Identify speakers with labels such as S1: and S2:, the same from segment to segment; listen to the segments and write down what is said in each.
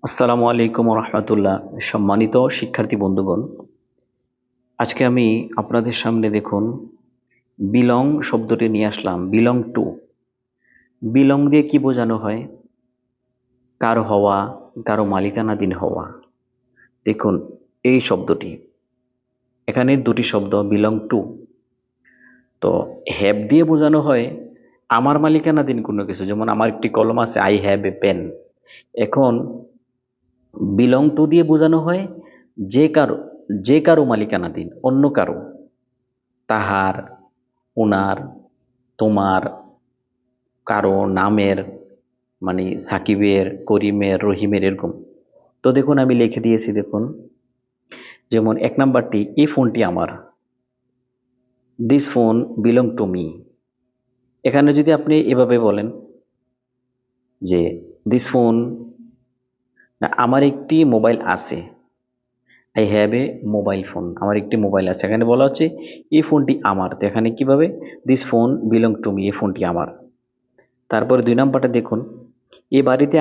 S1: আসসালামু আলাইকুম রহমতুল্লাহ। সম্মানিত শিক্ষার্থী বন্ধুগণ, আজকে আমি আপনাদের সামনে দেখুন বিলং শব্দটি নিয়ে আসলাম। বিলং টু, বিলং দিয়ে কি বোঝানো হয়? কারো হওয়া, কারো মালিকানাধীন হওয়া। দেখুন এই শব্দটি, এখানে দুটি শব্দ বিলং টু। তো হ্যাভ দিয়ে বোঝানো হয় আমার মালিকানাধীন কোনো কিছু, যেমন আমার একটি কলম আছে, আই হ্যাভ এ পেন। এখন বিলং টু দিয়ে বোঝানো হয় যে কারো, যে কারো মালিকানাধীন, অন্য কারো, তাহার, ওনার, তোমার, কারো নামের, মানে সাকিবের, করিমের, রহিমের, এরকম। তো দেখুন আমি লিখে দিয়েছি, দেখুন যেমন এক নাম্বারটি, এই ফোনটি আমার, this phone belong to me. এখানে যদি আপনি এভাবে বলেন যে দিস ফোন, আমার একটি মোবাইল আছে, I have a mobile phone, আমার একটি মোবাইল আছে, এখানে বলা হচ্ছে এই ফোনটি আমার। তো এখানে কিভাবে, this phone belong to me, এই ফোনটি আমার। তারপরে দুই নাম্বারটা দেখুন, এ বাড়িটি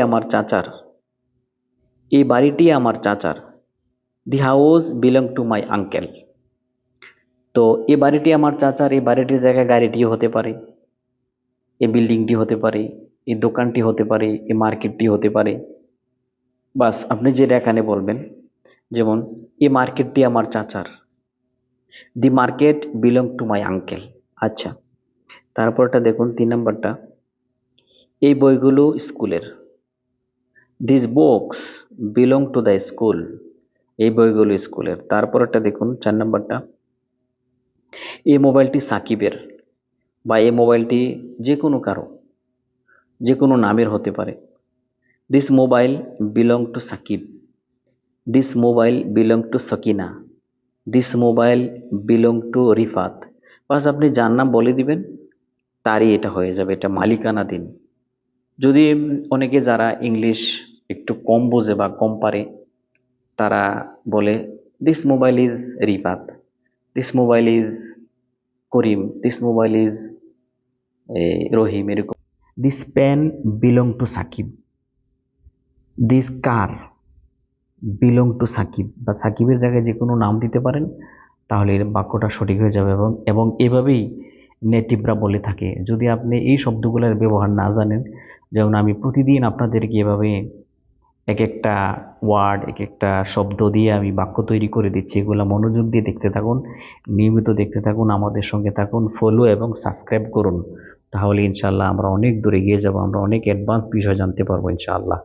S1: আমার চাচার, এই বাড়িটি আমার চাচার। The house belong to my uncle. তো এ বাড়িটি আমার চাচার, এই বাড়িটির জায়গায় গাড়িটিও হতে পারে, এই বিল্ডিংটি হতে পারে, এই দোকানটি হতে পারে, এই মার্কেটটি হতে পারে। বাস আপনি যেটা এখানে বলবেন, যেমন এই মার্কেটটি আমার চাচার, the market belong to my uncle. আচ্ছা, তারপরটা দেখুন তিন নাম্বারটা, এই বইগুলো স্কুলের, this books belong to the school, এই বইগুলো স্কুলের। তারপরটা দেখুন চার নাম্বারটা, এই মোবাইলটি সাকিবের, বা এই মোবাইলটি যে কোনো কারো, যে কোনো নামের হতে পারে। This mobile belong to Sakib, this mobile belong to Sakina, this mobile belong to Rifat. বাস আপনি যার নাম বলে দিবেন, তারই এটা হয়ে যাবে, এটা মালিকানাধীন। যদি অনেকে যারা ইংলিশ একটু কম বোঝে বা কম পারে, তারা বলে this mobile is Rifat, this mobile is Karim, this mobile is Rahim, এরকম। This pen belong to Sakib, this car belong to Sakib, বা সাকিবের জায়গায় যে কোনো নাম দিতে পারেন, তাহলে এর বাক্যটা সঠিক হয়ে যাবে। এবং এবং এভাবেই নেটিভরা বলে থাকে। যদি আপনি এই শব্দগুলোর ব্যবহার না জানেন, যেমন আমি প্রতিদিন আপনাদেরকে এভাবে এক একটা ওয়ার্ড, এক একটা শব্দ দিয়ে আমি বাক্য তৈরি করে দিচ্ছি, এগুলো মনোযোগ দিয়ে দেখতে থাকুন, নিয়মিত দেখতে থাকুন, আমাদের সঙ্গে থাকুন, ফলো এবং সাবস্ক্রাইব করুন। তাহলে ইনশাআল্লাহ আমরা অনেক দূরে এগিয়ে যাব, আমরা অনেক অ্যাডভান্স বিষয় জানতে পারবো ইনশাআল্লাহ।